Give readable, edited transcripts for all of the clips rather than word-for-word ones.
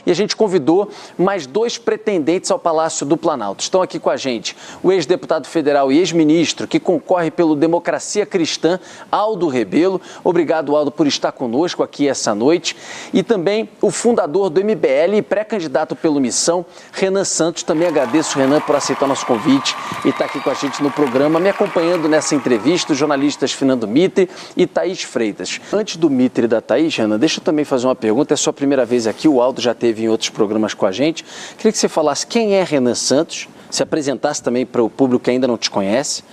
E a gente convidou mais dois pretendentes ao Palácio do Planalto. Estão aqui com a gente o ex-deputado federal e ex-ministro que concorre pelo Democracia Cristã, Aldo Rebelo. Obrigado, Aldo, por estar conosco aqui essa noite. E também o fundador do MBL e pré-candidato pelo Missão, Renan Santos. Também agradeço, Renan, por aceitar o nosso convite e estar aqui com a gente no programa, me acompanhando nessa entrevista, os jornalistas Fernando Mitre e Thaís Freitas. Antes do Mitre e da Thaís, Renan, deixa eu também fazer uma pergunta. É a sua primeira vez aqui, o Aldo já teve em outros programas com a gente. Queria que você falasse quem é Renan Santos, se apresentasse também para o público que ainda não te conhece,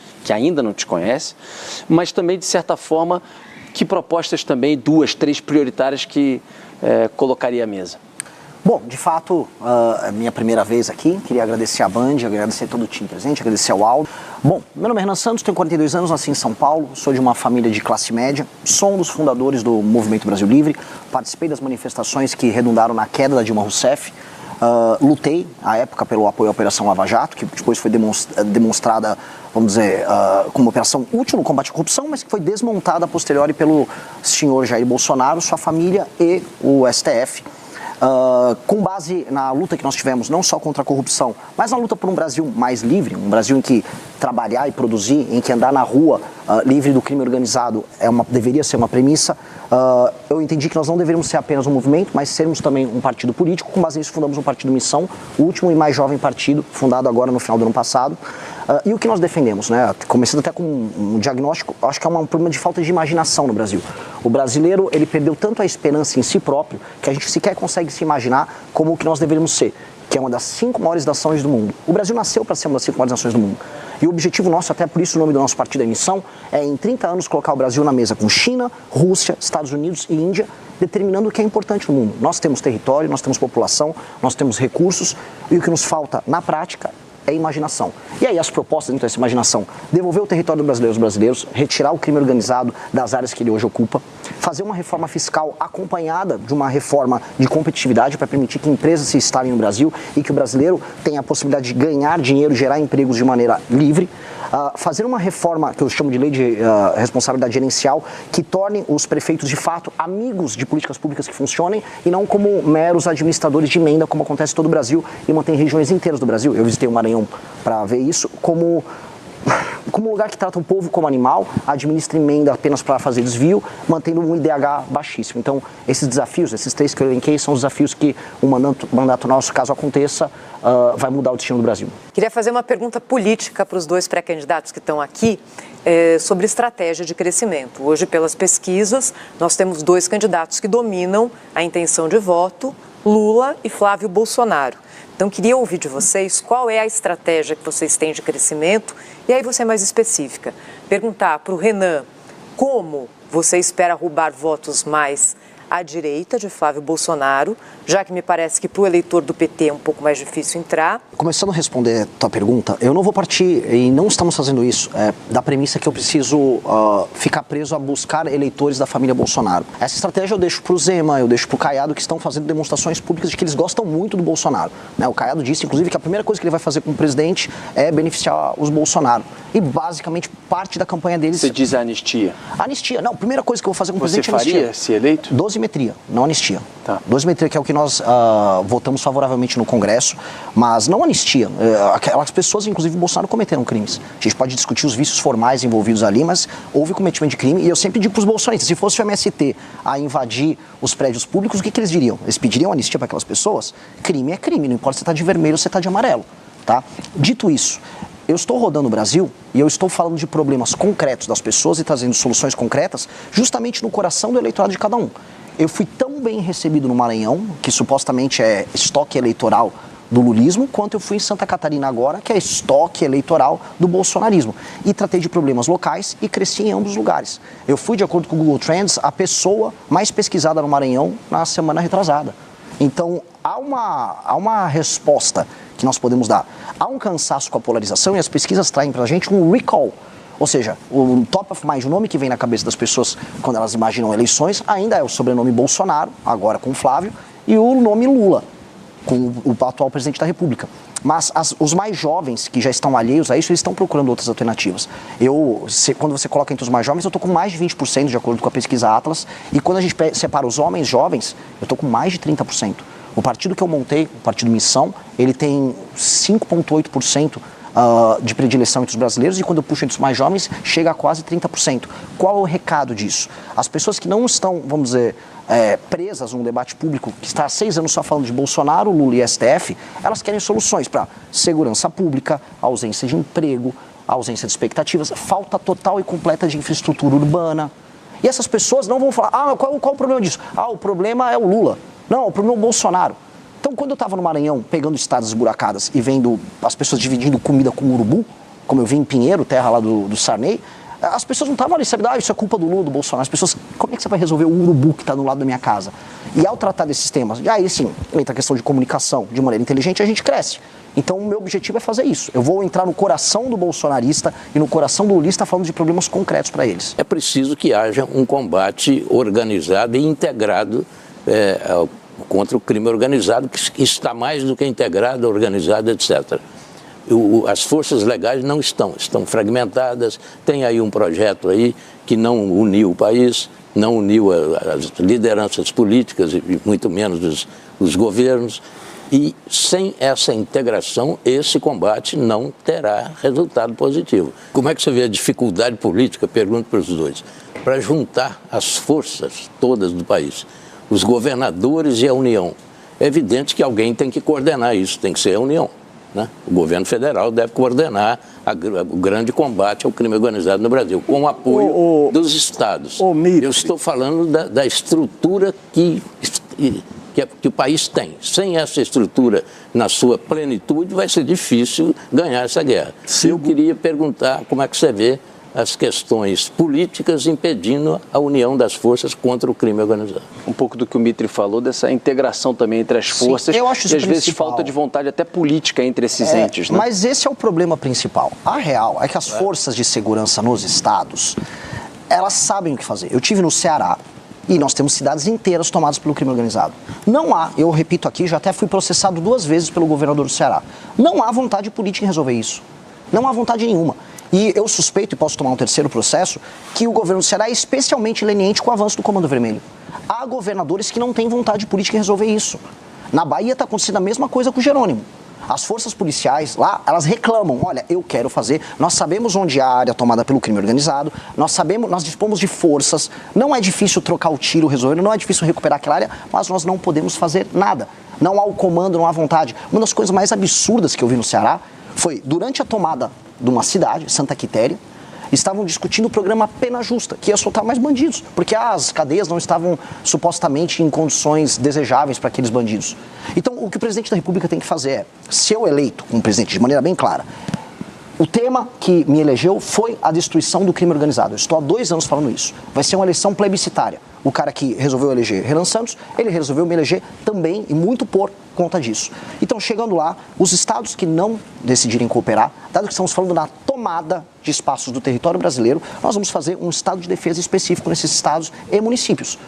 mas também, de certa forma, que propostas também, 2, 3 prioritárias que colocaria à mesa. Bom, de fato, é minha primeira vez aqui. Queria agradecer a Band, agradecer todo o time presente, agradecer ao Aldo. Bom, meu nome é Renan Santos, tenho 42 anos, nasci em São Paulo, sou de uma família de classe média, sou um dos fundadores do Movimento Brasil Livre, participei das manifestações que redundaram na queda da Dilma Rousseff, lutei, à época, pelo apoio à Operação Lava Jato, que depois foi demonstrada, vamos dizer, como operação útil no combate à corrupção, mas que foi desmontada a posteriori pelo senhor Jair Bolsonaro, sua família e o STF. Com base na luta que nós tivemos, não só contra a corrupção, mas na luta por um Brasil mais livre, um Brasil em que trabalhar e produzir, em que andar na rua livre do crime organizado deveria ser uma premissa. Eu entendi que nós não deveríamos ser apenas um movimento, mas sermos também um partido político. Com base nisso, fundamos um partido Missão, o último e mais jovem partido, fundado agora no final do ano passado. E o que nós defendemos, né? Começando até com um diagnóstico, acho que é um problema de falta de imaginação no Brasil. O brasileiro, ele perdeu tanto a esperança em si próprio, que a gente sequer consegue se imaginar como o que nós deveríamos ser, que é uma das 5 maiores nações do mundo. O Brasil nasceu para ser uma das 5 maiores nações do mundo. E o objetivo nosso, até por isso o nome do nosso partido é Missão, é em 30 anos colocar o Brasil na mesa com China, Rússia, Estados Unidos e Índia, determinando o que é importante no mundo. Nós temos território, nós temos população, nós temos recursos, e o que nos falta na prática é imaginação. E aí as propostas dentro dessa imaginação: devolver o território do brasileiro aos brasileiros, retirar o crime organizado das áreas que ele hoje ocupa, fazer uma reforma fiscal acompanhada de uma reforma de competitividade para permitir que empresas se instalem no Brasil e que o brasileiro tenha a possibilidade de ganhar dinheiro, gerar empregos de maneira livre, fazer uma reforma que eu chamo de lei de responsabilidade gerencial, que torne os prefeitos de fato amigos de políticas públicas que funcionem e não como meros administradores de emenda, como acontece em todo o Brasil e mantém regiões inteiras do Brasil. Eu visitei o Maranhão para ver isso, como um lugar que trata o povo como animal, administra emenda apenas para fazer desvio, mantendo um IDH baixíssimo. Então, esses desafios, esses 3 que eu elenquei, são os desafios que o mandato nosso, caso aconteça, vai mudar o destino do Brasil. Queria fazer uma pergunta política para os 2 pré-candidatos que estão aqui, sobre estratégia de crescimento. Hoje, pelas pesquisas, nós temos 2 candidatos que dominam a intenção de voto, Lula e Flávio Bolsonaro. Então, queria ouvir de vocês qual é a estratégia que vocês têm de crescimento e aí você é mais específica. Perguntar para o Renan como você espera roubar votos mais à direita de Flávio Bolsonaro, já que me parece que para o eleitor do PT é um pouco mais difícil entrar. Começando a responder a tua pergunta, eu não vou partir, e não estamos fazendo isso, da premissa que eu preciso ficar preso a buscar eleitores da família Bolsonaro. Essa estratégia eu deixo para o Zema, eu deixo para o Caiado, que estão fazendo demonstrações públicas de que eles gostam muito do Bolsonaro. O Caiado disse, inclusive, que a primeira coisa que ele vai fazer como presidente é beneficiar os Bolsonaro. E, basicamente, parte da campanha deles... Você diz a anistia? Anistia. Não, a primeira coisa que eu vou fazer como presidente é anistia. Você faria, se eleito? Dosimetria, não anistia. Tá. Dosimetria, que é o que nós votamos favoravelmente no Congresso, mas não anistia. Aquelas pessoas, inclusive, Bolsonaro, cometeram crimes. A gente pode discutir os vícios formais envolvidos ali, mas houve cometimento de crime. E eu sempre digo para os bolsonaristas, se fosse o MST a invadir os prédios públicos, o que eles diriam? Eles pediriam anistia para aquelas pessoas? Crime é crime, não importa se você está de vermelho ou se você está de amarelo. Tá? Dito isso, eu estou rodando o Brasil e eu estou falando de problemas concretos das pessoas e trazendo soluções concretas justamente no coração do eleitorado de cada um. Eu fui tão bem recebido no Maranhão, que supostamente é estoque eleitoral do lulismo, quanto eu fui em Santa Catarina agora, que é estoque eleitoral do bolsonarismo. E tratei de problemas locais e cresci em ambos os lugares. Eu fui, de acordo com o Google Trends, a pessoa mais pesquisada no Maranhão na semana retrasada. Então, há uma resposta que nós podemos dar. Há um cansaço com a polarização e as pesquisas traem pra gente um recall. Ou seja, o top of mind, o nome que vem na cabeça das pessoas quando elas imaginam eleições, ainda é o sobrenome Bolsonaro, agora com Flávio, e o nome Lula, com o atual presidente da República. Mas os mais jovens, que já estão alheios a isso, eles estão procurando outras alternativas. Quando você coloca entre os mais jovens, eu estou com mais de 20%, de acordo com a pesquisa Atlas, e quando a gente separa os homens jovens, eu estou com mais de 30%. O partido que eu montei, o Partido Missão, ele tem 5,8% de predileção entre os brasileiros e quando eu puxo entre os mais jovens, chega a quase 30%. Qual é o recado disso? As pessoas que não estão, vamos dizer, presas num debate público que está há 6 anos só falando de Bolsonaro, Lula e STF, elas querem soluções para segurança pública, ausência de emprego, ausência de expectativas, falta total e completa de infraestrutura urbana. E essas pessoas não vão falar, qual o problema disso? O problema é o Lula. Não, o problema é o Bolsonaro. Então, quando eu estava no Maranhão, pegando estradas esburacadas e vendo as pessoas dividindo comida com urubu, como eu vi em Pinheiro, terra lá do Sarney, as pessoas não estavam ali, sabe, isso é culpa do Lula, do Bolsonaro. As pessoas, como é que você vai resolver o urubu que está do lado da minha casa? E ao tratar desses temas, aí sim, entra a questão de comunicação de maneira inteligente, a gente cresce. Então, o meu objetivo é fazer isso. Eu vou entrar no coração do bolsonarista e no coração do lulista falando de problemas concretos para eles. É preciso que haja um combate organizado e integrado contra o crime organizado, que está mais do que integrado, organizado, etc. As forças legais não estão fragmentadas, tem aí um projeto aí que não uniu o país, não uniu as lideranças políticas e muito menos os governos. E sem essa integração, esse combate não terá resultado positivo. Como é que você vê a dificuldade política, pergunto para os dois, para juntar as forças todas do país, os governadores e a União? É evidente que alguém tem que coordenar isso, tem que ser a União, né? O governo federal deve coordenar o grande combate ao crime organizado no Brasil, com o apoio dos estados. Eu estou falando da estrutura que o país tem. Sem essa estrutura na sua plenitude, vai ser difícil ganhar essa guerra. Eu queria perguntar como é que você vê as questões políticas impedindo a união das forças contra o crime organizado. Um pouco do que o Mitri falou, dessa integração também entre as forças. Eu acho isso e às vezes falta de vontade até política entre esses entes, né? Mas esse é o problema principal. A real é que as forças de segurança nos estados, elas sabem o que fazer. Eu tive no Ceará, e nós temos cidades inteiras tomadas pelo crime organizado. Não há, eu repito aqui, já até fui processado 2 vezes pelo governador do Ceará. Não há vontade política em resolver isso. Não há vontade nenhuma. E eu suspeito, e posso tomar um terceiro processo, que o governo do Ceará é especialmente leniente com o avanço do Comando Vermelho. Há governadores que não têm vontade política em resolver isso. Na Bahia está acontecendo a mesma coisa com o Jerônimo. As forças policiais lá, elas reclamam, olha, eu quero fazer, nós sabemos onde há a área tomada pelo crime organizado, nós dispomos de forças, não é difícil trocar o tiro, resolver, não é difícil recuperar aquela área, mas nós não podemos fazer nada. Não há o comando, não há vontade. Uma das coisas mais absurdas que eu vi no Ceará foi, durante a tomada de uma cidade, Santa Quitéria, estavam discutindo o programa Pena Justa, que ia soltar mais bandidos, porque as cadeias não estavam supostamente em condições desejáveis para aqueles bandidos. Então, o que o presidente da República tem que fazer é, se eu eleito como presidente de maneira bem clara, o tema que me elegeu foi a destruição do crime organizado. Eu estou há 2 anos falando isso. Vai ser uma eleição plebiscitária. O cara que resolveu eleger Renan Santos, ele resolveu me eleger também e muito por conta disso. Então, chegando lá, os estados que não decidirem cooperar, dado que estamos falando na tomada de espaços do território brasileiro, nós vamos fazer um estado de defesa específico nesses estados e municípios.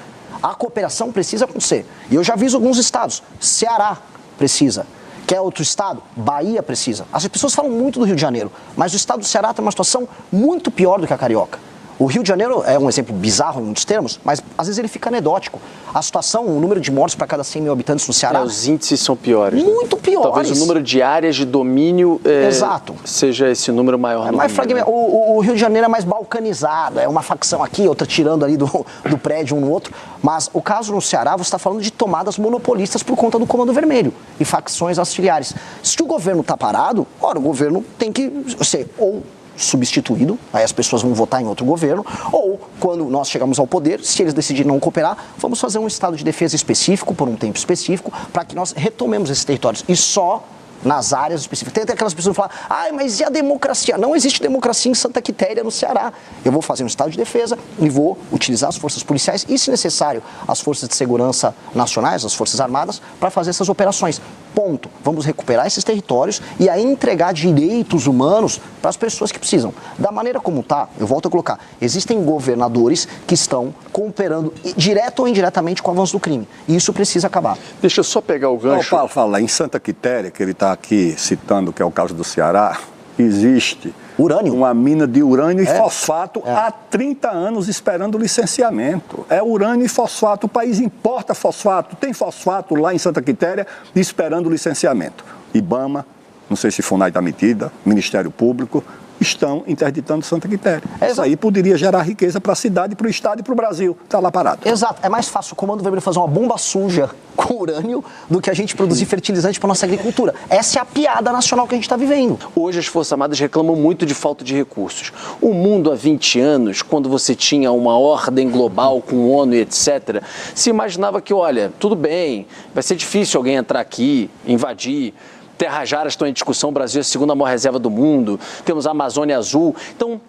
A cooperação precisa acontecer. E eu já aviso alguns estados. Ceará precisa. Quer outro estado? Bahia precisa. As pessoas falam muito do Rio de Janeiro, mas o estado do Ceará tem uma situação muito pior do que a carioca. O Rio de Janeiro é um exemplo bizarro em muitos termos, mas às vezes ele fica anedótico. A situação, o número de mortes para cada 100 mil habitantes no Ceará... os índices são piores. Muito piores. Talvez o número de áreas de domínio Exato. Seja esse número maior. Mais fragmentado. O Rio de Janeiro é mais balcanizado, é uma facção aqui, outra tirando ali do prédio um no outro. Mas o caso no Ceará, você está falando de tomadas monopolistas por conta do Comando Vermelho e facções auxiliares. Se o governo está parado, ora, o governo tem que ser ou substituído, aí as pessoas vão votar em outro governo, ou quando nós chegamos ao poder, se eles decidirem não cooperar, vamos fazer um estado de defesa específico, por um tempo específico, para que nós retomemos esses territórios, e só nas áreas específicas. Tem até aquelas pessoas que falam, mas e a democracia? Não existe democracia em Santa Quitéria, no Ceará. Eu vou fazer um estado de defesa e vou utilizar as forças policiais e, se necessário, as forças de segurança nacionais, as forças armadas, para fazer essas operações. Ponto. Vamos recuperar esses territórios e aí entregar direitos humanos para as pessoas que precisam. Da maneira como está, eu volto a colocar, existem governadores que estão cooperando direto ou indiretamente com o avanço do crime. E isso precisa acabar. Deixa eu só pegar o gancho. Fala, em Santa Quitéria, que ele está aqui citando, que é o caso do Ceará, existe urânio. Uma mina de urânio e fosfato há 30 anos esperando licenciamento. É urânio e fosfato. O país importa fosfato. Tem fosfato lá em Santa Quitéria esperando licenciamento. IBAMA, não sei se FUNAI está metida, Ministério Público, estão interditando Santa Quitéria. Isso aí poderia gerar riqueza para a cidade, para o estado e para o Brasil. Está lá parado. Exato. É mais fácil o Comando Vermelho fazer uma bomba suja com urânio do que a gente produzir fertilizante para nossa agricultura. Essa é a piada nacional que a gente está vivendo. Hoje as Forças Armadas reclamam muito de falta de recursos. O mundo há 20 anos, quando você tinha uma ordem global com ONU e etc., se imaginava que, olha, tudo bem, vai ser difícil alguém entrar aqui, invadir. Terras raras estão em discussão, o Brasil é a segunda maior reserva do mundo, temos a Amazônia Azul. Então,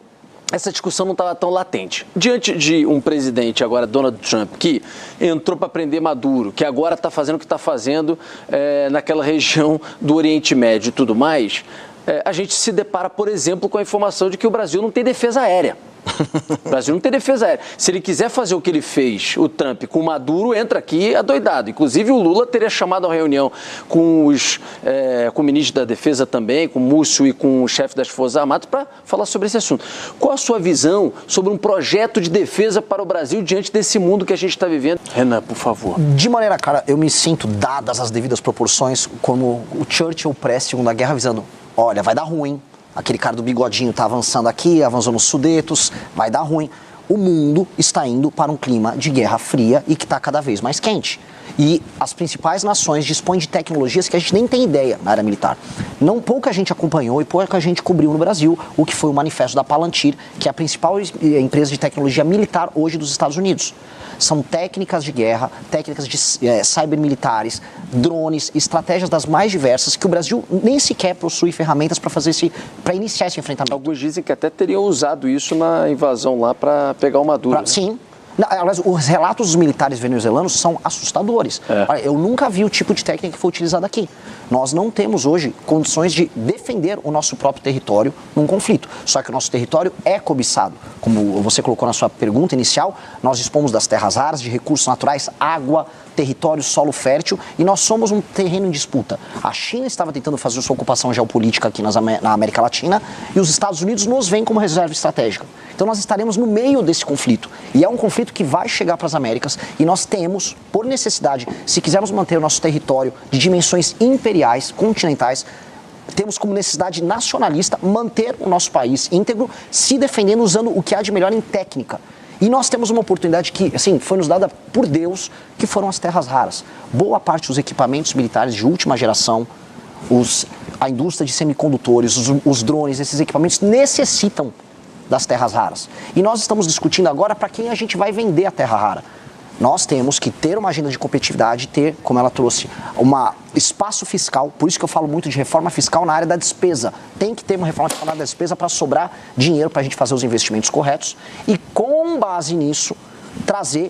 essa discussão não estava tão latente. Diante de um presidente, agora Donald Trump, que entrou para prender Maduro, que agora está fazendo o que está fazendo naquela região do Oriente Médio e tudo mais, a gente se depara, por exemplo, com a informação de que o Brasil não tem defesa aérea. O Brasil não tem defesa aérea. Se ele quiser fazer o que ele fez, o Trump, com o Maduro, entra aqui adoidado. Inclusive, o Lula teria chamado a reunião com com o ministro da Defesa também, com o Múcio e com o chefe das Forças Armadas, para falar sobre esse assunto. Qual a sua visão sobre um projeto de defesa para o Brasil diante desse mundo que a gente está vivendo? Renan, por favor. De maneira clara, eu me sinto, dadas as devidas proporções, como o Churchill pré-Segunda Guerra, avisando, olha, vai dar ruim. Aquele cara do bigodinho está avançando aqui, avançou nos Sudetos, vai dar ruim. O mundo está indo para um clima de guerra fria e que está cada vez mais quente. E as principais nações dispõem de tecnologias que a gente nem tem ideia na área militar. Pouca gente acompanhou e pouca gente cobriu no Brasil o que foi o manifesto da Palantir, que é a principal empresa de tecnologia militar hoje dos Estados Unidos. São técnicas de guerra, técnicas de cybermilitares, drones, estratégias das mais diversas que o Brasil nem sequer possui ferramentas para iniciar esse enfrentamento. Alguns dizem que até teriam usado isso na invasão lá para pegar o Maduro. Sim. Aliás, os relatos dos militares venezuelanos são assustadores. Olha, eu nunca vi o tipo de técnica que foi utilizada aqui. Nós não temos hoje condições de defender o nosso próprio território num conflito. Só que o nosso território é cobiçado. Como você colocou na sua pergunta inicial, nós dispomos das terras raras, de recursos naturais, água, território, solo fértil, e nós somos um terreno em disputa. A China estava tentando fazer sua ocupação geopolítica aqui na América Latina, e os Estados Unidos nos veem como reserva estratégica. Então nós estaremos no meio desse conflito. E é um conflito que vai chegar para as Américas, e nós temos, por necessidade, se quisermos manter o nosso território de dimensões imperiais, continentais, temos como necessidade nacionalista manter o nosso país íntegro, se defendendo usando o que há de melhor em técnica. E nós temos uma oportunidade que, assim, foi nos dada por Deus, que foram as terras raras. Boa parte dos equipamentos militares de última geração, a indústria de semicondutores, os drones, esses equipamentos necessitam das terras raras. E nós estamos discutindo agora para quem a gente vai vender a terra rara. Nós temos que ter uma agenda de competitividade, ter, como ela trouxe, um espaço fiscal, por isso que eu falo muito de reforma fiscal na área da despesa. Tem que ter uma reforma fiscal na área da despesa para sobrar dinheiro para a gente fazer os investimentos corretos e, com base nisso,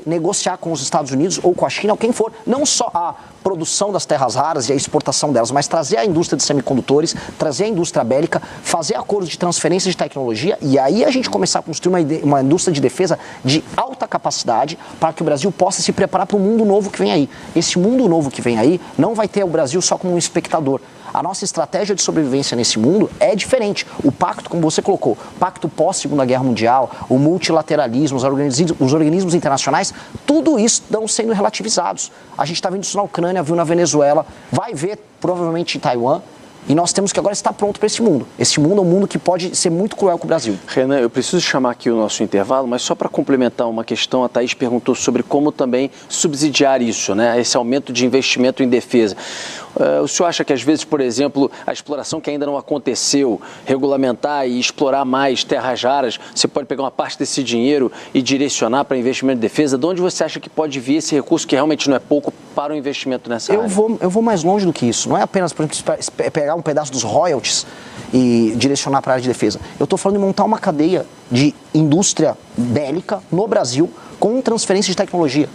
negociar com os Estados Unidos ou com a China, ou quem for, não só a produção das terras raras e a exportação delas, mas trazer a indústria de semicondutores, trazer a indústria bélica, fazer acordos de transferência de tecnologia e aí a gente começar a construir uma indústria de defesa de alta capacidade para que o Brasil possa se preparar para o mundo novo que vem aí. Esse mundo novo que vem aí não vai ter o Brasil só como um espectador. A nossa estratégia de sobrevivência nesse mundo é diferente. O pacto, como você colocou, pacto pós-Segunda Guerra Mundial, o multilateralismo, os organismos internacionais, tudo isso estão sendo relativizados. A gente está vendo isso na Ucrânia, viu na Venezuela, vai ver provavelmente em Taiwan. E nós temos que agora estar pronto para esse mundo. Esse mundo é um mundo que pode ser muito cruel com o Brasil. Renan, eu preciso chamar aqui o nosso intervalo, mas só para complementar uma questão, a Thaís perguntou sobre como também subsidiar isso, né? Esse aumento de investimento em defesa. O senhor acha que às vezes, por exemplo, a exploração que ainda não aconteceu, regulamentar e explorar mais terras raras, você pode pegar uma parte desse dinheiro e direcionar para investimento em defesa? De onde você acha que pode vir esse recurso, que realmente não é pouco, para o investimento nessa área? Eu vou mais longe do que isso. Não é apenas, por exemplo, pegar um pedaço dos royalties e direcionar para a área de defesa. Eu estou falando de montar uma cadeia de indústria bélica no Brasil com transferência de tecnologia.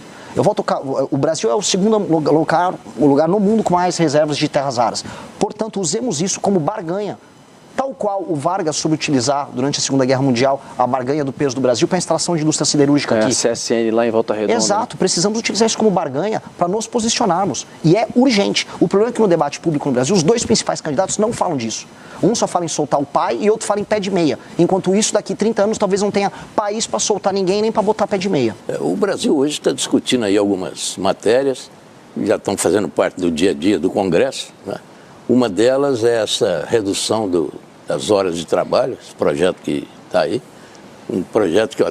O Brasil é o segundo lugar no mundo com mais reservas de terras raras. Portanto, usemos isso como barganha. Tal tal qual o Vargas soube utilizar durante a Segunda Guerra Mundial a barganha do peso do Brasil para a instalação de indústria siderúrgica aqui. A CSN lá em Volta Redonda. Exato, precisamos utilizar isso como barganha para nos posicionarmos. E é urgente. O problema é que no debate público no Brasil, os dois principais candidatos não falam disso. Um só fala em soltar o pai e outro fala em pé de meia. Enquanto isso, daqui 30 anos, talvez não tenha país para soltar ninguém nem para botar pé de meia. O Brasil hoje está discutindo aí algumas matérias, já estão fazendo parte do dia a dia do Congresso, né? Uma delas é essa redução das horas de trabalho, esse projeto que está aí. Um projeto que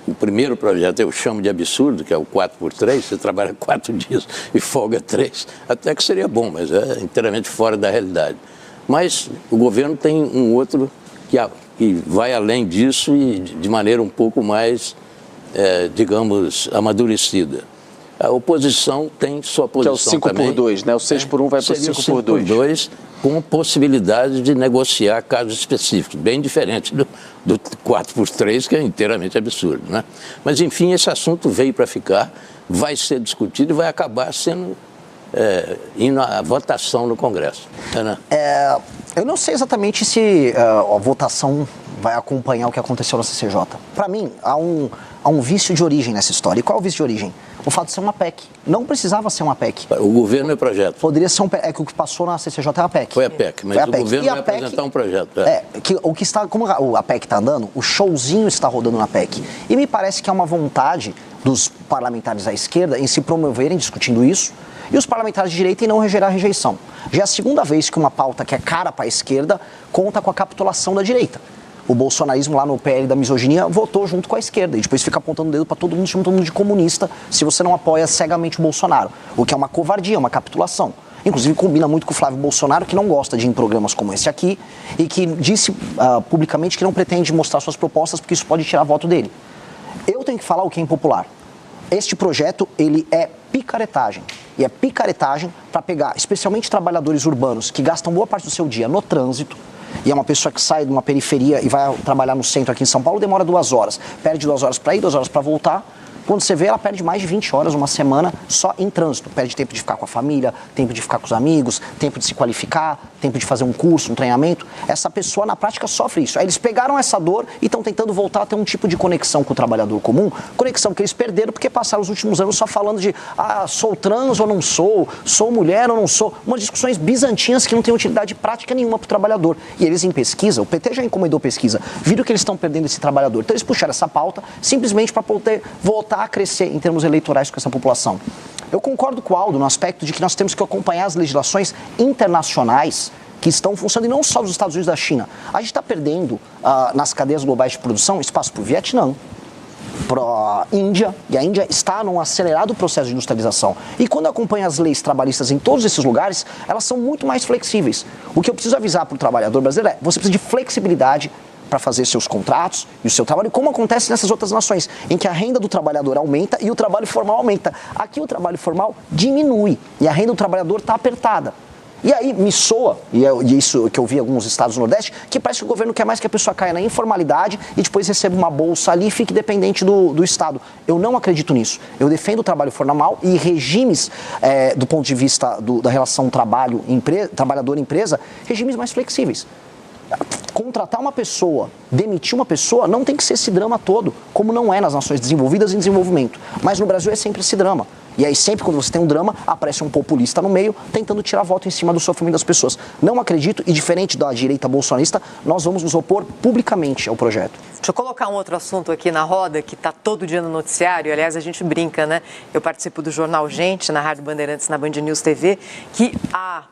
o primeiro projeto eu chamo de absurdo, que é o 4x3, você trabalha 4 dias e folga 3. Até que seria bom, mas é inteiramente fora da realidade. Mas o governo tem um outro que vai além disso e de maneira um pouco mais, digamos, amadurecida. A oposição tem sua posição também. Que é o 5x2, né? O 6x1 vai para o 5x2. 5x2, com possibilidade de negociar casos específicos, bem diferente do 4x3, que é inteiramente absurdo, né? Mas, enfim, esse assunto veio para ficar, vai ser discutido e vai acabar sendo indo à votação no Congresso. Né? Eu não sei exatamente se a votação vai acompanhar o que aconteceu na CCJ. Para mim, há um vício de origem nessa história. E qual é o vício de origem? O fato de ser uma PEC. Não precisava ser uma PEC. O governo é projeto. Poderia ser é que o que passou na CCJ é a PEC. Foi a PEC, mas o governo vai apresentar um projeto. Como a PEC está andando, o showzinho está rodando na PEC. E me parece que há uma vontade dos parlamentares à esquerda em se promoverem discutindo isso, e os parlamentares de direita em não gerar rejeição. Já é a segunda vez que uma pauta que é cara para a esquerda conta com a capitulação da direita. O bolsonarismo lá no PL da misoginia votou junto com a esquerda e depois fica apontando o dedo para todo mundo, chamando todo mundo de comunista se você não apoia cegamente o Bolsonaro, o que é uma covardia, uma capitulação. Inclusive combina muito com o Flávio Bolsonaro, que não gosta de ir em programas como esse aqui e que disse publicamente que não pretende mostrar suas propostas porque isso pode tirar voto dele. Eu tenho que falar o que é impopular. Este projeto, ele é picaretagem. E é picaretagem para pegar, especialmente trabalhadores urbanos que gastam boa parte do seu dia no trânsito, e é uma pessoa que sai de uma periferia e vai trabalhar no centro aqui em São Paulo, demora 2 horas. Perde 2 horas para ir, 2 horas para voltar. Quando você vê, ela perde mais de 20 horas uma semana só em trânsito. Perde tempo de ficar com a família, tempo de ficar com os amigos, tempo de se qualificar, tempo de fazer um curso, um treinamento. Essa pessoa, na prática, sofre isso. Aí eles pegaram essa dor e estão tentando voltar a ter um tipo de conexão com o trabalhador comum, conexão que eles perderam porque passaram os últimos anos só falando de sou trans ou não sou mulher ou não sou, umas discussões bizantinas que não têm utilidade prática nenhuma para o trabalhador. E eles em pesquisa, o PT já encomendou pesquisa, viram que eles estão perdendo esse trabalhador. Então eles puxaram essa pauta simplesmente para poder voltar a crescer em termos eleitorais com essa população. Eu concordo com o Aldo no aspecto de que nós temos que acompanhar as legislações internacionais que estão funcionando, e não só dos Estados Unidos e da China. A gente está perdendo nas cadeias globais de produção espaço para o Vietnã, para a Índia, e a Índia está num acelerado processo de industrialização. E quando eu acompanho as leis trabalhistas em todos esses lugares, elas são muito mais flexíveis. O que eu preciso avisar para o trabalhador brasileiro é: você precisa de flexibilidade para fazer seus contratos e o seu trabalho, como acontece nessas outras nações, em que a renda do trabalhador aumenta e o trabalho formal aumenta. Aqui o trabalho formal diminui e a renda do trabalhador está apertada. E aí me soa, e isso que eu vi em alguns estados do Nordeste, que parece que o governo quer mais que a pessoa caia na informalidade e depois receba uma bolsa ali e fique dependente do Estado. Eu não acredito nisso. Eu defendo o trabalho formal e regimes, do ponto de vista da relação trabalhador-empresa, regimes mais flexíveis. Contratar uma pessoa, demitir uma pessoa, não tem que ser esse drama todo, como não é nas nações desenvolvidas em desenvolvimento. Mas no Brasil é sempre esse drama. E aí sempre quando você tem um drama, aparece um populista no meio, tentando tirar voto em cima do sofrimento das pessoas. Não acredito, e diferente da direita bolsonarista, nós vamos nos opor publicamente ao projeto. Deixa eu colocar um outro assunto aqui na roda, que está todo dia no noticiário. Aliás, a gente brinca, né? Eu participo do Jornal Gente, na Rádio Bandeirantes, na Band News TV, que há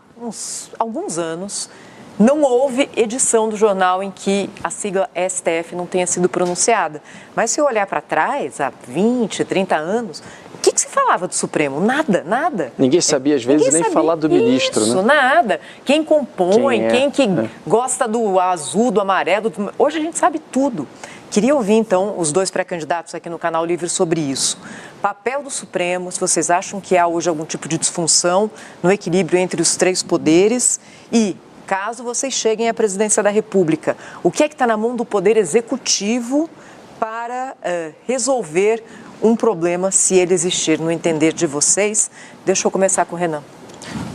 alguns anos não houve edição do jornal em que a sigla STF não tenha sido pronunciada. Mas se eu olhar para trás, há 20, 30 anos, o que se falava do Supremo? Nada, nada. Ninguém sabia, às vezes, nem falar do ministro, isso, né? Nada. Quem compõe, quem gosta do azul, do amarelo. Hoje a gente sabe tudo. Queria ouvir, então, os dois pré-candidatos aqui no Canal Livre sobre isso. Papel do Supremo, se vocês acham que há hoje algum tipo de disfunção no equilíbrio entre os 3 poderes e, caso vocês cheguem à presidência da República, o que é que está na mão do Poder Executivo para resolver um problema, se ele existir, no entender de vocês? Deixa eu começar com o Renan.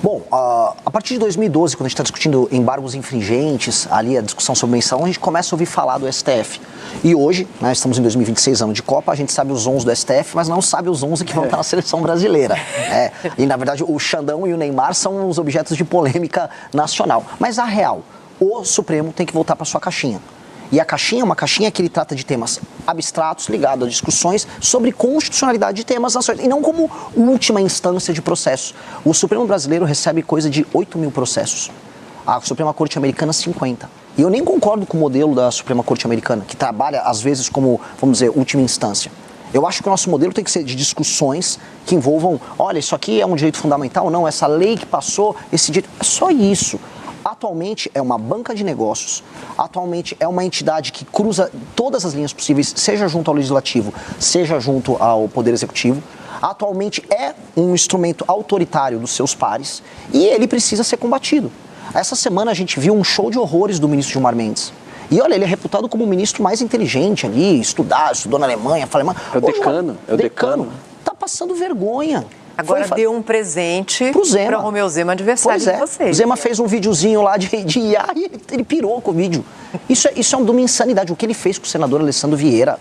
Bom, a partir de 2012, quando a gente está discutindo embargos infringentes, ali a discussão sobre mensalão, a gente começa a ouvir falar do STF. E hoje, né, estamos em 2026, ano de Copa, a gente sabe os 11 do STF, mas não sabe os 11 que vão estar na seleção brasileira. E, na verdade, o Xandão e o Neymar são os objetos de polêmica nacional. Mas a real, o Supremo tem que voltar para sua caixinha. E a caixinha é uma caixinha que ele trata de temas abstratos ligados a discussões sobre constitucionalidade de temas nacionais, e não como última instância de processo. O Supremo brasileiro recebe coisa de 8 mil processos. A Suprema Corte Americana, 50. E eu nem concordo com o modelo da Suprema Corte Americana, que trabalha, às vezes, como, vamos dizer, última instância. Eu acho que o nosso modelo tem que ser de discussões que envolvam, olha, isso aqui é um direito fundamental, não, essa lei que passou, esse direito... É só isso. Atualmente é uma banca de negócios, atualmente é uma entidade que cruza todas as linhas possíveis, seja junto ao Legislativo, seja junto ao Poder Executivo. Atualmente é um instrumento autoritário dos seus pares e ele precisa ser combatido. Essa semana a gente viu um show de horrores do ministro Gilmar Mendes. E olha, ele é reputado como o ministro mais inteligente ali, estudou na Alemanha, fala alemão. É o decano. Tá passando vergonha. Agora deu um presente para o Romeu Zema, adversário de vocês. O Zema fez um videozinho lá de IA e ele pirou com o vídeo. Isso é uma insanidade. O que ele fez com o senador Alessandro Vieira,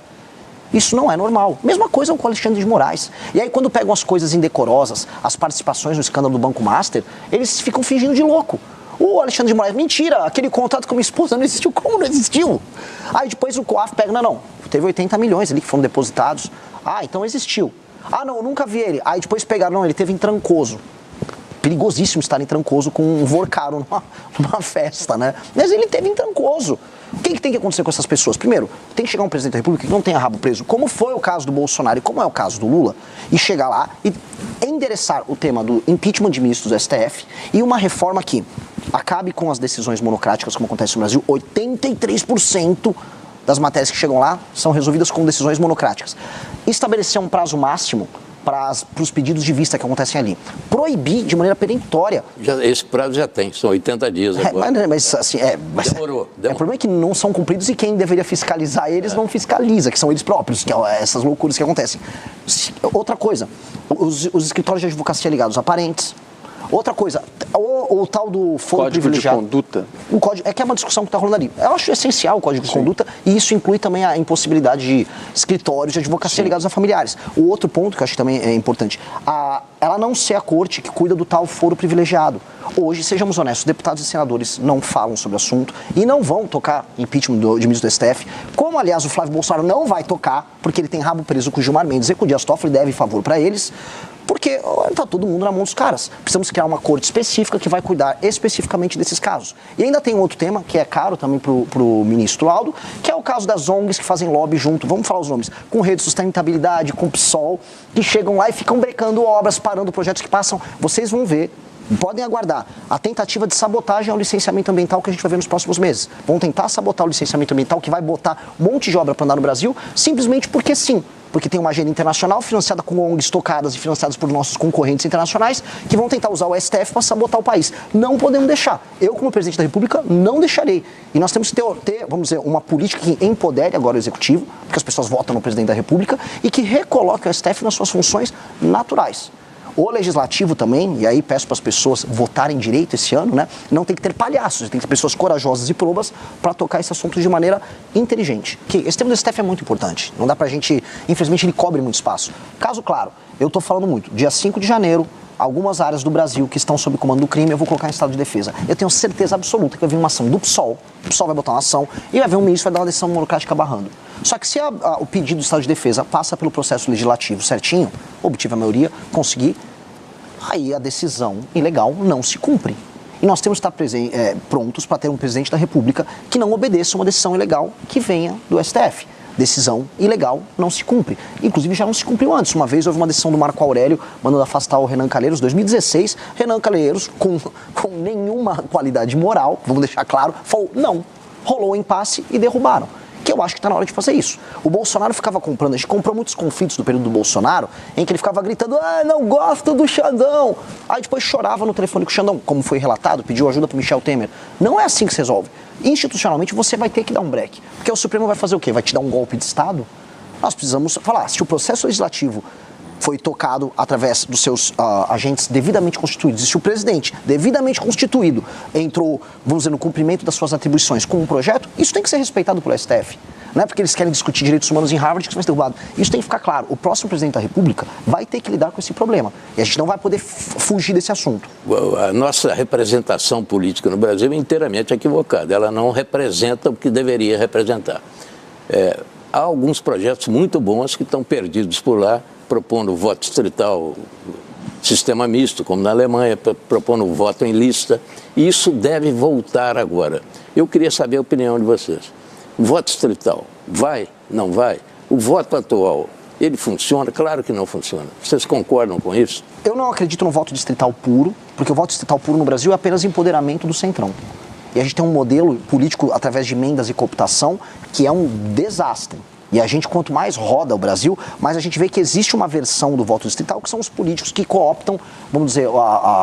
isso não é normal. Mesma coisa com o Alexandre de Moraes. E aí quando pegam as coisas indecorosas, as participações no escândalo do Banco Master, eles ficam fingindo de louco. O Alexandre de Moraes, mentira, aquele contrato com a minha esposa não existiu. Como não existiu? Aí depois o COAF pega, não, teve 80 milhões ali que foram depositados. Ah, então existiu. Ah, não, eu nunca vi ele. Aí depois pegaram, não, ele teve em Trancoso. Perigosíssimo estar em Trancoso com um Vorcaro numa festa, né? Mas ele teve em Trancoso. O que tem que acontecer com essas pessoas? Primeiro, tem que chegar um presidente da República que não tenha rabo preso, como foi o caso do Bolsonaro e como é o caso do Lula, e chegar lá e endereçar o tema do impeachment de ministros do STF e uma reforma que acabe com as decisões monocráticas, como acontece no Brasil. 83% das matérias que chegam lá são resolvidas com decisões monocráticas. Estabelecer um prazo máximo para os pedidos de vista que acontecem ali. Proibir de maneira perentória. Esse prazo já tem, são 80 dias agora. Mas assim, Demorou. O problema é que não são cumpridos e quem deveria fiscalizar eles não fiscaliza, que são eles próprios, que é essas loucuras que acontecem. Outra coisa, os escritórios de advocacia ligados a parentes. Outra coisa, o tal do foro Código privilegiado. de conduta. O código, é que é uma discussão que está rolando ali. Eu acho essencial o código de conduta e isso inclui também a impossibilidade de escritórios de advocacia ligados a familiares. O outro ponto que eu acho que também é importante, ela não ser a corte que cuida do tal foro privilegiado. Hoje, sejamos honestos, deputados e senadores não falam sobre o assunto e não vão tocar impeachment de ministro do STF, como aliás o Flávio Bolsonaro não vai tocar, porque ele tem rabo preso com o Gilmar Mendes e com o Dias Toffoli, deve favor para eles. Porque está todo mundo na mão dos caras. Precisamos criar uma corte específica que vai cuidar especificamente desses casos. E ainda tem um outro tema, que é caro também para o ministro Aldo, que é o caso das ONGs que fazem lobby junto, vamos falar os nomes, com Rede de Sustentabilidade, com o PSOL, que chegam lá e ficam brecando obras, parando projetos que passam. Vocês vão ver, podem aguardar, a tentativa de sabotagem ao licenciamento ambiental que a gente vai ver nos próximos meses. Vão tentar sabotar o licenciamento ambiental que vai botar um monte de obra para andar no Brasil, simplesmente porque sim. Porque tem uma agenda internacional financiada com ONGs tocadas e financiadas por nossos concorrentes internacionais que vão tentar usar o STF para sabotar o país. Não podemos deixar. Eu, como presidente da República, não deixarei. E nós temos que ter, vamos dizer, uma política que empodere agora o Executivo, porque as pessoas votam no presidente da República, e que recoloque o STF nas suas funções naturais. O Legislativo também, e aí peço para as pessoas votarem direito esse ano, né? Não tem que ter palhaços, tem que ter pessoas corajosas e probas para tocar esse assunto de maneira inteligente. Esse tema do STF é muito importante, não dá para a gente, infelizmente ele cobre muito espaço. Caso claro, eu estou falando muito, dia 5 de janeiro, algumas áreas do Brasil que estão sob comando do crime, eu vou colocar em estado de defesa. Eu tenho certeza absoluta que vai vir uma ação do PSOL, o PSOL vai botar uma ação e vai vir um ministro que vai dar uma decisão monocrática barrando. Só que se o pedido do estado de defesa passa pelo processo legislativo certinho, obtive a maioria, conseguir, aí a decisão ilegal não se cumpre. E nós temos que estar prontos para ter um presidente da República que não obedeça uma decisão ilegal que venha do STF. Decisão ilegal não se cumpre. Inclusive já não se cumpriu antes. Uma vez houve uma decisão do Marco Aurélio mandando afastar o Renan Calheiros, 2016. Renan Calheiros, com nenhuma qualidade moral, vamos deixar claro, falou não. Rolou um impasse e derrubaram. Que eu acho que está na hora de fazer isso. O Bolsonaro ficava comprando, a gente comprou muitos conflitos do período do Bolsonaro, em que ele ficava gritando, não gosto do Xandão. Aí depois chorava no telefone com o Xandão, como foi relatado, pediu ajuda para o Michel Temer. Não é assim que se resolve. Institucionalmente você vai ter que dar um break. Porque o Supremo vai fazer o quê? Vai te dar um golpe de Estado? Nós precisamos falar, se o processo legislativo foi tocado através dos seus agentes devidamente constituídos. E se o presidente, devidamente constituído, entrou, vamos dizer, no cumprimento das suas atribuições com um projeto, isso tem que ser respeitado pelo STF. Não é porque eles querem discutir direitos humanos em Harvard que isso vai ser derrubado. Isso tem que ficar claro. O próximo presidente da República vai ter que lidar com esse problema. E a gente não vai poder fugir desse assunto. A nossa representação política no Brasil é inteiramente equivocada. Ela não representa o que deveria representar. Há alguns projetos muito bons que estão perdidos por lá, propondo voto distrital, sistema misto, como na Alemanha, propondo voto em lista. E isso deve voltar agora. Eu queria saber a opinião de vocês. Voto distrital, vai? Não vai? O voto atual, ele funciona? Claro que não funciona. Vocês concordam com isso? Eu não acredito no voto distrital puro, porque o voto distrital puro no Brasil é apenas empoderamento do centrão. E a gente tem um modelo político através de emendas e cooptação que é um desastre. E a gente, quanto mais roda o Brasil, mais a gente vê que existe uma versão do voto distrital, que são os políticos que cooptam, vamos dizer,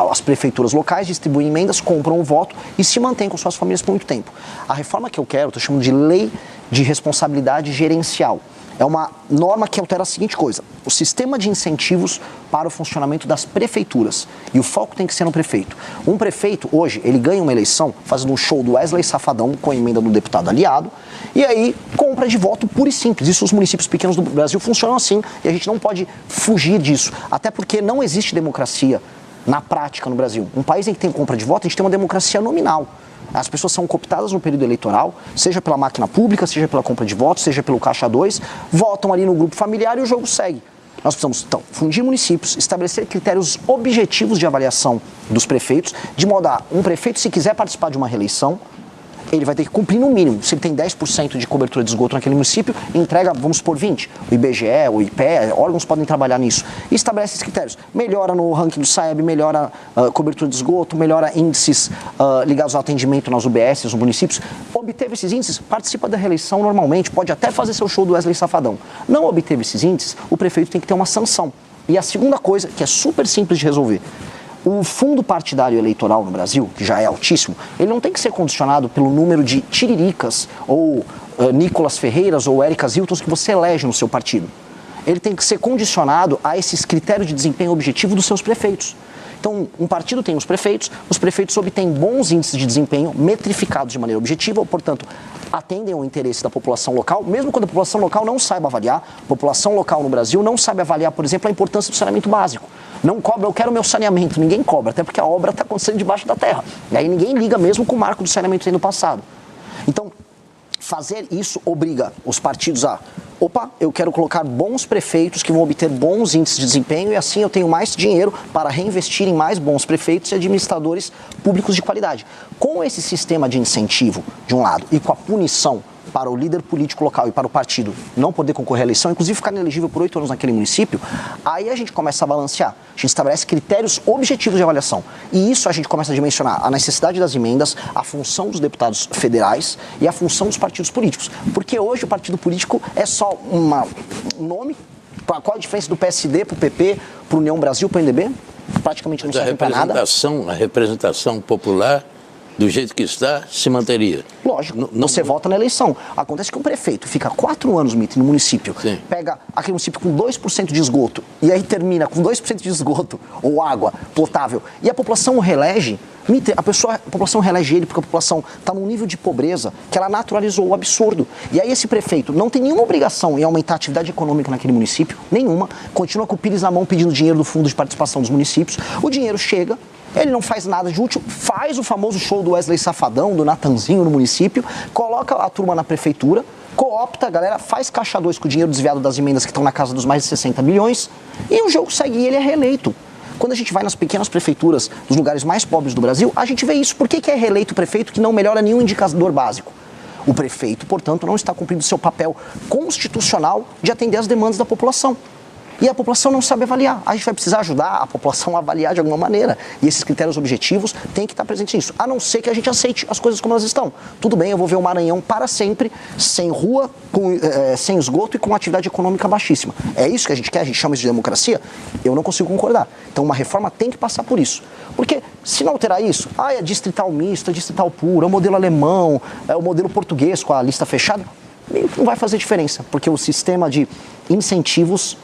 as prefeituras locais, distribuem emendas, compram o voto e se mantêm com suas famílias por muito tempo. A reforma que eu quero, estou chamando de lei de responsabilidade gerencial. É uma norma que altera a seguinte coisa: o sistema de incentivos para o funcionamento das prefeituras. E o foco tem que ser no prefeito. Um prefeito, hoje, ele ganha uma eleição fazendo um show do Wesley Safadão com a emenda do deputado aliado, e aí compra de voto puro e simples. Isso os municípios pequenos do Brasil funcionam assim, e a gente não pode fugir disso. Até porque não existe democracia na prática no Brasil. Um país em que tem compra de voto, a gente tem uma democracia nominal. As pessoas são cooptadas no período eleitoral, seja pela máquina pública, seja pela compra de votos, seja pelo Caixa 2, votam ali no grupo familiar e o jogo segue. Nós precisamos, então, fundir municípios, estabelecer critérios objetivos de avaliação dos prefeitos, de modo a um prefeito, se quiser participar de uma reeleição, ele vai ter que cumprir no mínimo. Se ele tem 10% de cobertura de esgoto naquele município, entrega, vamos supor, 20%. O IBGE, o IPE, órgãos podem trabalhar nisso. E estabelece esses critérios. Melhora no ranking do SAEB, melhora cobertura de esgoto, melhora índices ligados ao atendimento nas UBS, nos municípios. Obteve esses índices, participa da reeleição normalmente, pode até fazer seu show do Wesley Safadão. Não obteve esses índices, o prefeito tem que ter uma sanção. E a segunda coisa, que é super simples de resolver: o fundo partidário eleitoral no Brasil, que já é altíssimo, ele não tem que ser condicionado pelo número de tiriricas ou Nicolas Ferreiras ou Érica Hiltons que você elege no seu partido. Ele tem que ser condicionado a esses critérios de desempenho objetivo dos seus prefeitos. Então, um partido tem os prefeitos obtêm bons índices de desempenho, metrificados de maneira objetiva, portanto, atendem ao interesse da população local, mesmo quando a população local não saiba avaliar. A população local no Brasil não sabe avaliar, por exemplo, a importância do saneamento básico. Não cobra, eu quero meu saneamento, ninguém cobra, até porque a obra está acontecendo debaixo da terra. E aí ninguém liga mesmo com o marco do saneamento sendo passado. Então, fazer isso obriga os partidos a: opa, eu quero colocar bons prefeitos que vão obter bons índices de desempenho e assim eu tenho mais dinheiro para reinvestir em mais bons prefeitos e administradores públicos de qualidade. Com esse sistema de incentivo, de um lado, e com a punição para o líder político local e para o partido não poder concorrer à eleição, inclusive ficar inelegível por 8 anos naquele município, aí a gente começa a balancear. A gente estabelece critérios objetivos de avaliação. E isso a gente começa a dimensionar a necessidade das emendas, a função dos deputados federais e a função dos partidos políticos. Porque hoje o partido político é só um nome. Qual a diferença do PSD para o PP, para o União Brasil, para o MDB? Praticamente não serve para nada. A representação popular, do jeito que está, se manteria. Lógico, você vota na eleição. Acontece que um prefeito fica 4 anos, Mitre, no município, Sim. Pega aquele município com 2% de esgoto, e aí termina com 2% de esgoto, ou água potável, e a população o reelege. Mitre, a população reelege ele porque a população está num nível de pobreza que ela naturalizou o absurdo. E aí esse prefeito não tem nenhuma obrigação em aumentar a atividade econômica naquele município, nenhuma, continua com o pires na mão pedindo dinheiro do fundo de participação dos municípios, o dinheiro chega, ele não faz nada de útil, faz o famoso show do Wesley Safadão, do Natanzinho no município, coloca a turma na prefeitura, coopta a galera, faz Caixa 2 com o dinheiro desviado das emendas que estão na casa dos mais de 60 milhões, e o jogo segue e ele é reeleito. Quando a gente vai nas pequenas prefeituras dos lugares mais pobres do Brasil, a gente vê isso. Por que é reeleito o prefeito que não melhora nenhum indicador básico? O prefeito, portanto, não está cumprindo seu papel constitucional de atender às demandas da população. E a população não sabe avaliar. A gente vai precisar ajudar a população a avaliar de alguma maneira. E esses critérios objetivos têm que estar presentes nisso. A não ser que a gente aceite as coisas como elas estão. Tudo bem, eu vou ver o Maranhão para sempre, sem rua, sem esgoto e com atividade econômica baixíssima. É isso que a gente quer? A gente chama isso de democracia? Eu não consigo concordar. Então uma reforma tem que passar por isso. Porque se não alterar isso, é distrital misto, é distrital puro, é o modelo alemão, é o modelo português com a lista fechada, não vai fazer diferença. Porque o sistema de incentivos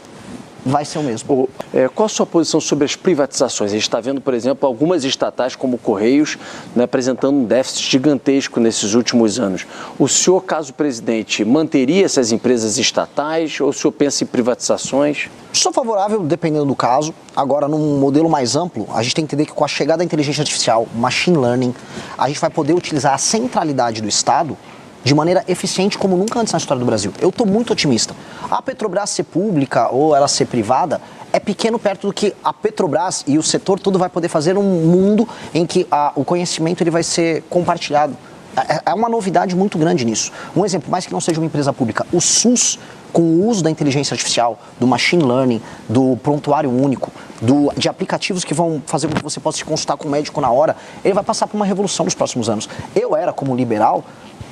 vai ser o mesmo. Qual a sua posição sobre as privatizações? A gente está vendo, por exemplo, algumas estatais como o Correios, né, apresentando um déficit gigantesco nesses últimos anos. O senhor, caso presidente, manteria essas empresas estatais ou o senhor pensa em privatizações? Sou favorável, dependendo do caso. Agora, num modelo mais amplo, a gente tem que entender que com a chegada da inteligência artificial, machine learning, a gente vai poder utilizar a centralidade do Estado de maneira eficiente como nunca antes na história do Brasil. Eu estou muito otimista. A Petrobras ser pública ou ela ser privada é pequeno perto do que a Petrobras e o setor todo vai poder fazer um mundo em que o conhecimento ele vai ser compartilhado. É uma novidade muito grande nisso. Um exemplo, mais que não seja uma empresa pública, o SUS, com o uso da inteligência artificial, do machine learning, do prontuário único, de aplicativos que vão fazer com que você possa se consultar com o médico na hora, ele vai passar por uma revolução nos próximos anos. Eu era, como liberal,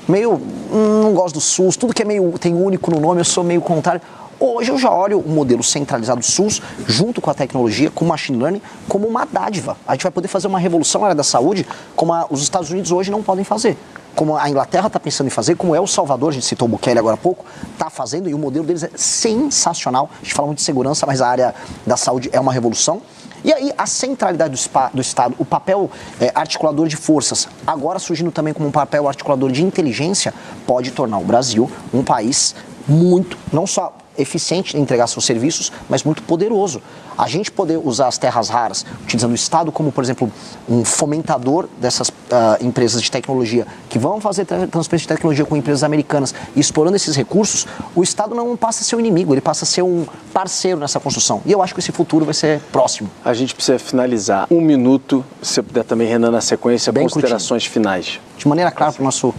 não gosto do SUS, tudo que é tem único no nome, eu sou meio contrário. Hoje eu já olho o modelo centralizado do SUS, junto com a tecnologia, com o machine learning, como uma dádiva. A gente vai poder fazer uma revolução na área da saúde, como os Estados Unidos hoje não podem fazer. Como a Inglaterra está pensando em fazer, como El Salvador, a gente citou o Bukele agora há pouco, está fazendo, e o modelo deles é sensacional. A gente fala muito de segurança, mas a área da saúde é uma revolução. E aí a centralidade do Estado, o papel articulador de forças, agora surgindo também como um papel articulador de inteligência, pode tornar o Brasil um país muito, não só eficiente em entregar seus serviços, mas muito poderoso. A gente poder usar as terras raras, utilizando o Estado como, por exemplo, um fomentador dessas empresas de tecnologia que vão fazer transferência de tecnologia com empresas americanas e explorando esses recursos, o Estado não passa a ser um inimigo, ele passa a ser um parceiro nessa construção. E eu acho que esse futuro vai ser próximo. A gente precisa finalizar. 1 minuto, se você puder também, Renan, na sequência, bem considerações curtinho. Finais. De maneira clara para o nosso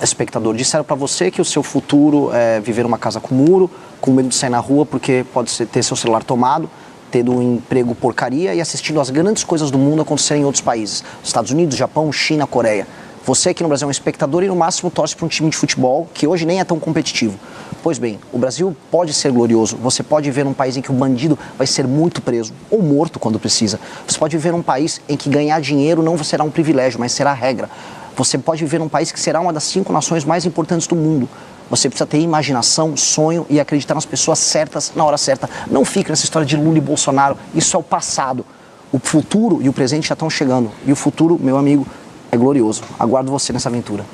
espectador, disseram para você que o seu futuro é viver uma casa com muro, com medo de sair na rua porque pode ter seu celular tomado, tendo um emprego porcaria e assistindo as grandes coisas do mundo acontecerem em outros países, Estados Unidos, Japão, China, Coreia. Você aqui no Brasil é um espectador e no máximo torce para um time de futebol que hoje nem é tão competitivo. Pois bem, o Brasil pode ser glorioso, você pode viver num país em que o bandido vai ser muito preso ou morto quando precisa. Você pode viver num país em que ganhar dinheiro não será um privilégio, mas será a regra. Você pode viver num país que será uma das 5 nações mais importantes do mundo. Você precisa ter imaginação, sonho e acreditar nas pessoas certas na hora certa. Não fique nessa história de Lula e Bolsonaro. Isso é o passado. O futuro e o presente já estão chegando. E o futuro, meu amigo, é glorioso. Aguardo você nessa aventura.